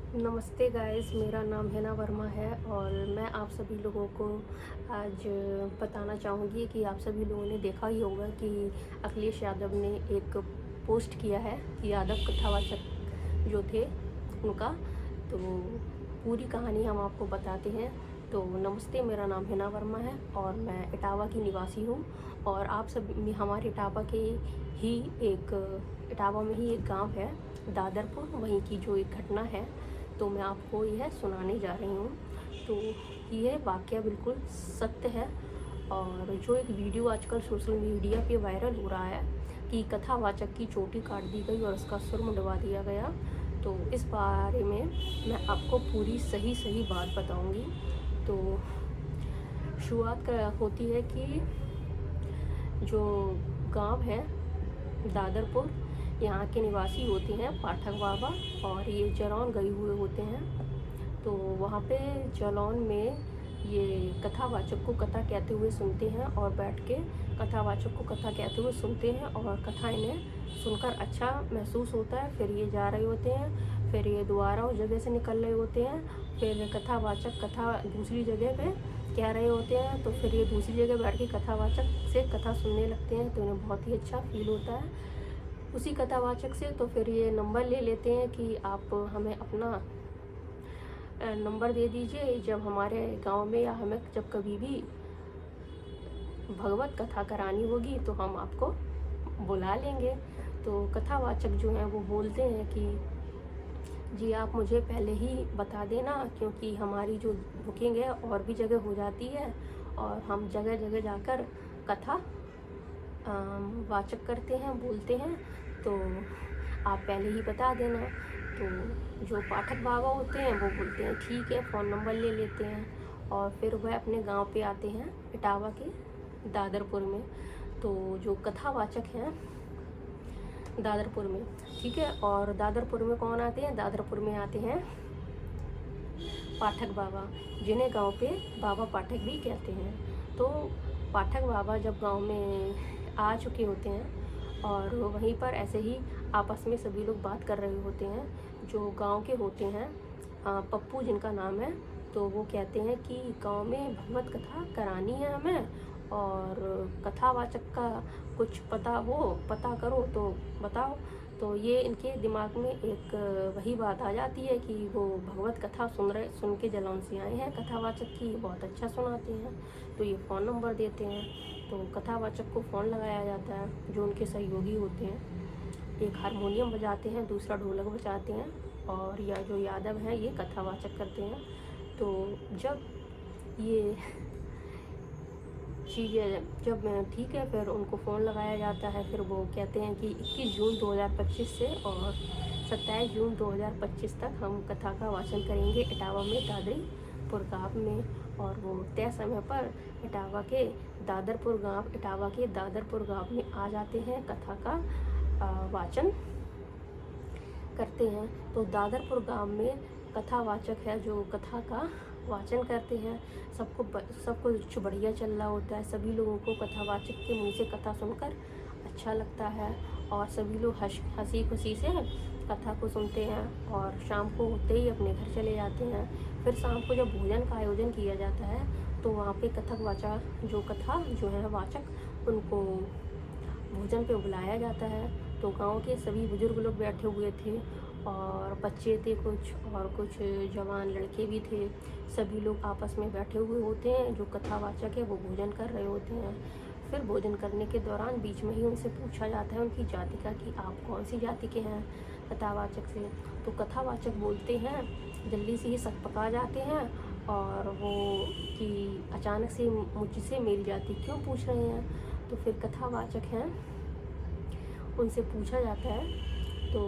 नमस्ते गाइस, मेरा नाम हिना वर्मा है और मैं आप सभी लोगों को आज बताना चाहूँगी कि आप सभी लोगों ने देखा ही होगा कि अखिलेश यादव ने एक पोस्ट किया है कि यादव कथावाचक जो थे उनका। तो पूरी कहानी हम आपको बताते हैं। तो नमस्ते, मेरा नाम हिना वर्मा है और मैं इटावा की निवासी हूँ। और आप सब हमारे इटावा के ही एक इटावा में ही एक गांव है दादरपुर, वहीं की जो एक घटना है तो मैं आपको यह सुनाने जा रही हूँ। तो यह वाक़या बिल्कुल सत्य है। और जो एक वीडियो आजकल सोशल मीडिया पे वायरल हो रहा है कि कथावाचक की चोटी काट दी गई और उसका सुर मुंडवा दिया गया, तो इस बारे में मैं आपको पूरी सही बात बताऊंगी। तो शुरुआत होती है कि जो गांव है दादरपुर, यहाँ के निवासी होते हैं पाठक बाबा और ये जलौन गए हुए होते हैं। तो वहाँ पे जलौन में ये कथावाचक को कथा कहते हुए सुनते हैं और बैठ के कथावाचक को कथा कहते हुए सुनते हैं और कथा इन्हें सुनकर अच्छा महसूस होता है। फिर ये जा रहे होते हैं, फिर ये दोबारा उस जगह से निकल रहे होते हैं, फिर कथावाचक कथा दूसरी जगह पे कह रहे होते हैं, तो फिर ये दूसरी जगह बैठ के कथावाचक से कथा सुनने लगते हैं। तो इन्हें बहुत ही अच्छा फील होता है उसी कथावाचक से। तो फिर ये नंबर ले लेते हैं कि आप हमें अपना नंबर दे दीजिए, जब हमारे गांव में या हमें जब कभी भी भगवत कथा करानी होगी तो हम आपको बुला लेंगे। तो कथावाचक जो हैं वो बोलते हैं कि जी आप मुझे पहले ही बता देना, क्योंकि हमारी जो बुकिंग है और भी जगह हो जाती है और हम जगह जगह जाकर कथा वाचक करते हैं, बोलते हैं, तो आप पहले ही बता देना। तो जो पाठक बाबा होते हैं वो बोलते हैं ठीक है, फ़ोन नंबर ले लेते हैं और फिर वह अपने गांव पे आते हैं इटावा के दादरपुर में। तो जो कथावाचक हैं दादरपुर में, ठीक है, और दादरपुर में कौन आते हैं? दादरपुर में आते हैं पाठक बाबा, जिन्हें गांव पे बाबा पाठक भी कहते हैं। तो पाठक बाबा जब गांव में आ चुके होते हैं और वहीं पर ऐसे ही आपस में सभी लोग बात कर रहे होते हैं, जो गांव के होते हैं पप्पू जिनका नाम है, तो वो कहते हैं कि गांव में भगवत कथा करानी है हमें और कथावाचक का कुछ पता करो तो बताओ। तो ये इनके दिमाग में एक वही बात आ जाती है कि वो भगवत कथा सुन के जलौन से आए हैं, कथावाचक की बहुत अच्छा सुनाते हैं। तो ये फ़ोन नंबर देते हैं, तो कथावाचक को फ़ोन लगाया जाता है। जो उनके सहयोगी होते हैं, एक हारमोनियम बजाते हैं, दूसरा ढोलक बजाते हैं और या जो यादव हैं ये कथावाचक करते हैं। तो जब ये चीज़ें जब ठीक है, फिर उनको फ़ोन लगाया जाता है। फिर वो कहते हैं कि 21 जून 2025 से और 27 जून 2025 तक हम कथा का वाचन करेंगे इटावा में दादरीपुर गाँव में। और वो तय समय पर इटावा के दादरपुर गाँव में आ जाते हैं, कथा का वाचन करते हैं। तो दादरपुर गाँव में कथावाचक है जो कथा का वाचन करते हैं। सब कुछ बढ़िया चल रहा होता है, सभी लोगों को कथावाचक के मुंह से कथा सुनकर अच्छा लगता है और सभी लोग हंसी खुशी से कथा को सुनते हैं और शाम को होते ही अपने घर चले जाते हैं। फिर शाम को जब भोजन का आयोजन किया जाता है तो वहाँ पे कथा जो है वाचक उनको भोजन पे बुलाया जाता है। तो गांव के सभी बुजुर्ग लोग बैठे हुए थे और बच्चे थे कुछ, और कुछ जवान लड़के भी थे। सभी लोग आपस में बैठे हुए होते हैं, जो कथावाचक है वो भोजन कर रहे होते हैं। फिर भोजन करने के दौरान बीच में ही उनसे पूछा जाता है उनकी जाति का कि आप कौन सी जाति के हैं कथावाचक से। तो कथावाचक बोलते हैं, जल्दी से ही सब पका जाते हैं और वो कि अचानक से मुझसे मेरी जाति क्यों पूछ रहे हैं। तो फिर कथावाचक हैं उनसे पूछा जाता है, तो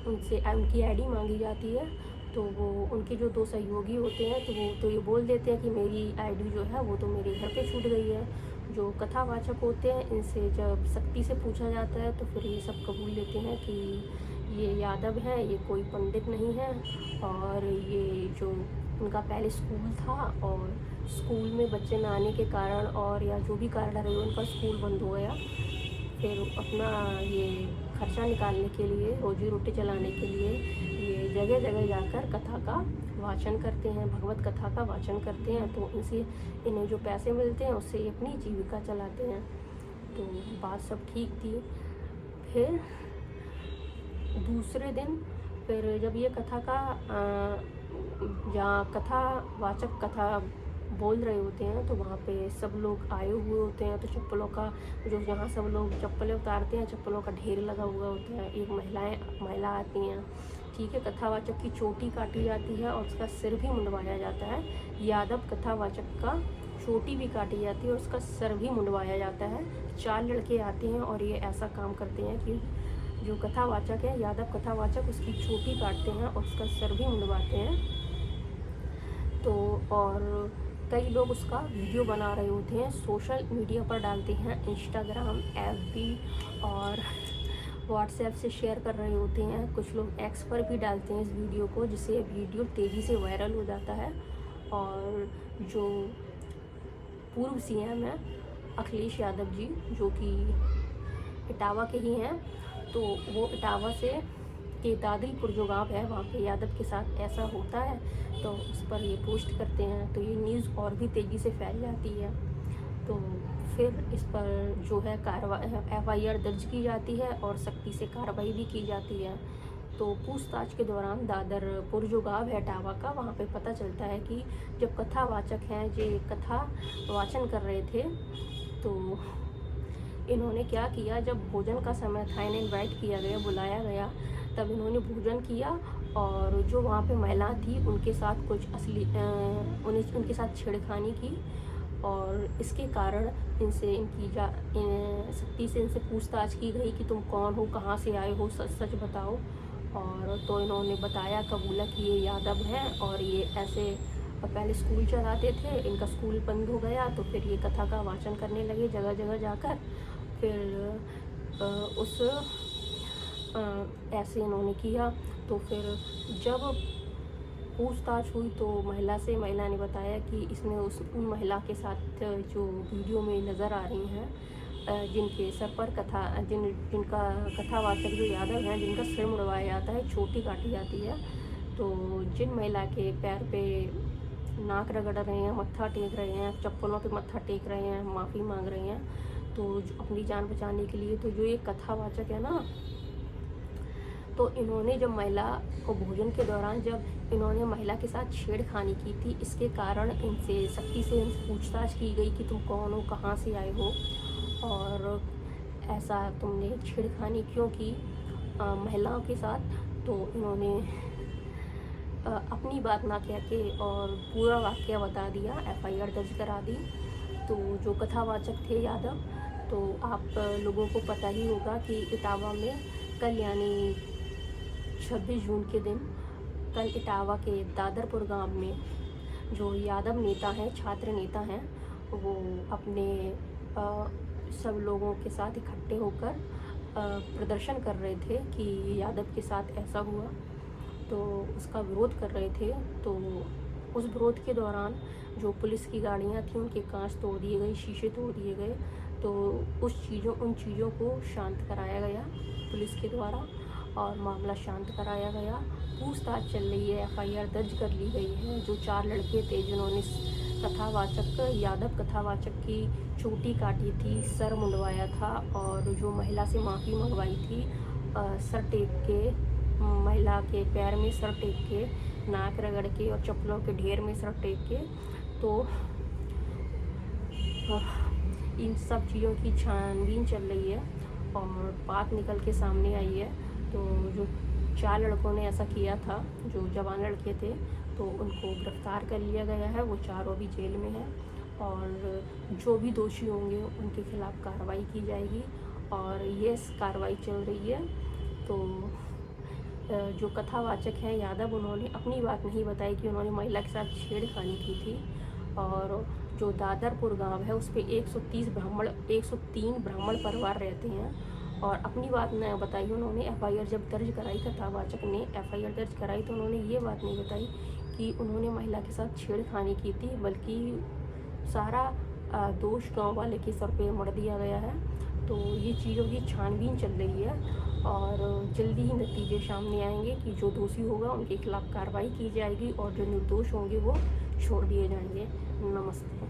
उनसे उनकी आईडी मांगी जाती है। तो वो उनके जो दो सहयोगी होते हैं तो वो तो ये बोल देते हैं कि मेरी आईडी जो है वो तो मेरे घर पे छूट गई है। जो कथावाचक होते हैं इनसे जब सख्ती से पूछा जाता है तो फिर ये सब कबूल लेते हैं कि ये यादव हैं, ये कोई पंडित नहीं है और ये जो उनका पहले स्कूल था और स्कूल में बच्चे ना आने के कारण और या जो भी कारण रहे उनका स्कूल बंद हो गया। फिर अपना ये खर्चा निकालने के लिए, रोजी रोटी चलाने के लिए ये जगह जगह जाकर कथा का वाचन करते हैं, भगवत कथा का वाचन करते हैं। तो इनसे इन्हें जो पैसे मिलते हैं उससे ये अपनी जीविका चलाते हैं। तो बात सब ठीक थी। फिर दूसरे दिन फिर जब ये कथा का जहाँ कथावाचक कथा बोल रहे होते हैं तो वहाँ पे सब लोग आए हुए होते हैं। तो चप्पलों का जो जहाँ सब लोग चप्पलें उतारते हैं, चप्पलों का ढेर लगा हुआ होता है। एक महिला आती हैं, ठीक है। कथावाचक की चोटी काटी जाती है और उसका सिर भी मुंडवाया जाता है। यादव कथावाचक का चोटी भी काटी जाती है और उसका सर भी मुंडवाया जाता है। 4 लड़के आते हैं और ये ऐसा काम करते हैं कि जो कथावाचक है, यादव कथावाचक, उसकी चोटी काटते हैं और उसका सर भी मुंडवाते हैं। तो और कई लोग उसका वीडियो बना रहे होते हैं, सोशल मीडिया पर डालते हैं, इंस्टाग्राम, FB और व्हाट्सएप से शेयर कर रहे होते हैं। कुछ लोग एक्स पर भी डालते हैं इस वीडियो को, जिससे वीडियो तेज़ी से वायरल हो जाता है। और जो पूर्व CM है अखिलेश यादव जी, जो कि इटावा के ही हैं, तो वो इटावा से के दादरीपुर जो गाँव है वहाँ पे यादव के साथ ऐसा होता है, तो उस पर ये पोस्ट करते हैं। तो ये न्यूज़ और भी तेज़ी से फैल जाती है। तो फिर इस पर जो है FIR दर्ज की जाती है और सख्ती से कार्रवाई भी की जाती है। तो पूछताछ के दौरान दादरपुर जो गाँव है इटावा का, वहाँ पे पता चलता है कि जब कथावाचक हैं जो कथा वाचन कर रहे थे, तो इन्होंने क्या किया, जब भोजन का समय था, इन्हें इनवाइट किया गया, बुलाया गया, तब इन्होंने भोजन किया और जो वहाँ पे महिला थी उनके साथ कुछ उनके साथ छेड़खानी की। और इसके कारण इनसे सख्ती से इनसे पूछताछ की गई कि तुम कौन हो, कहाँ से आए हो, सच सच बताओ। और तो इन्होंने बताया, कबूला कि ये यादव हैं और ये ऐसे पहले स्कूल चलाते थे, इनका स्कूल बंद हो गया तो फिर ये कथा का वाचन करने लगे जगह जगह जाकर। फिर ऐसे इन्होंने किया। तो फिर जब पूछताछ हुई तो महिला ने बताया कि इसने उन महिला के साथ जो वीडियो में नज़र आ रही हैं, जिनके सर पर जिनका कथावाचक जो यादव हैं, जिनका सिर मुड़वाया जाता है, चोटी काटी जाती है, तो जिन महिला के पैर पे नाक रगड़ रहे हैं, मत्था टेक रहे हैं, चप्पलों पे मत्था टेक रहे हैं, माफ़ी मांग रहे हैं, तो अपनी जान बचाने के लिए, तो जो ये कथावाचक है ना, तो इन्होंने जब महिला को भोजन के दौरान जब इन्होंने महिला के साथ छेड़खानी की थी, इसके कारण इनसे सख्ती से इनसे पूछताछ की गई कि तुम कौन हो, कहाँ से आए हो और ऐसा तुमने छेड़खानी क्यों की महिलाओं के साथ। तो इन्होंने अपनी बात ना कह के और पूरा वाक़या बता दिया, FIR दर्ज करा दी। तो जो कथावाचक थे यादव, तो आप लोगों को पता ही होगा कि इटावा में कल यानी 26 जून के दिन कल इटावा के दादरपुर गांव में जो यादव नेता हैं, छात्र नेता हैं, वो अपने सब लोगों के साथ इकट्ठे होकर प्रदर्शन कर रहे थे कि यादव के साथ ऐसा हुआ, तो उसका विरोध कर रहे थे। तो उस विरोध के दौरान जो पुलिस की गाड़ियां थीं उनके कांच तोड़ दिए गए, शीशे तोड़ दिए गए। तो उन चीज़ों को शांत कराया गया पुलिस के द्वारा और मामला शांत कराया गया। पूछताछ चल रही है, FIR दर्ज कर ली गई है। जो 4 लड़के थे जिन्होंने यादव कथावाचक की चोटी काटी थी, सर मुंडवाया था और जो महिला से माफ़ी मंगवाई थी, सर टेक के, महिला के पैर में सर टेक के, नाक रगड़ के और चप्पलों के ढेर में सर टेक के, तो इन सब चीज़ों की छानबीन चल रही है और बात निकल के सामने आई है। तो जो 4 लड़कों ने ऐसा किया था, जो जवान लड़के थे, तो उनको गिरफ्तार कर लिया गया है। वो चारों भी जेल में हैं और जो भी दोषी होंगे उनके खिलाफ़ कार्रवाई की जाएगी और ये कार्रवाई चल रही है। तो जो कथावाचक हैं यादव, उन्होंने अपनी बात नहीं बताई कि उन्होंने महिला के साथ छेड़खानी की थी। और जो दादरपुर गांव है उस पर 103 ब्राह्मण परिवार रहते हैं और अपनी बात न बताई उन्होंने। FIR जब दर्ज कराई, कथावाचक ने FIR दर्ज कराई, तो उन्होंने ये बात नहीं बताई कि उन्होंने महिला के साथ छेड़खानी की थी, बल्कि सारा दोष गाँव वाले के सर पे मढ़ दिया गया है। तो ये चीज़ों की छानबीन चल रही है और जल्दी ही नतीजे सामने आएंगे कि जो दोषी होगा उनके खिलाफ़ कार्रवाई की जाएगी और जो निर्दोष होंगे वो छोड़ दिए जाएंगे। नमस्ते।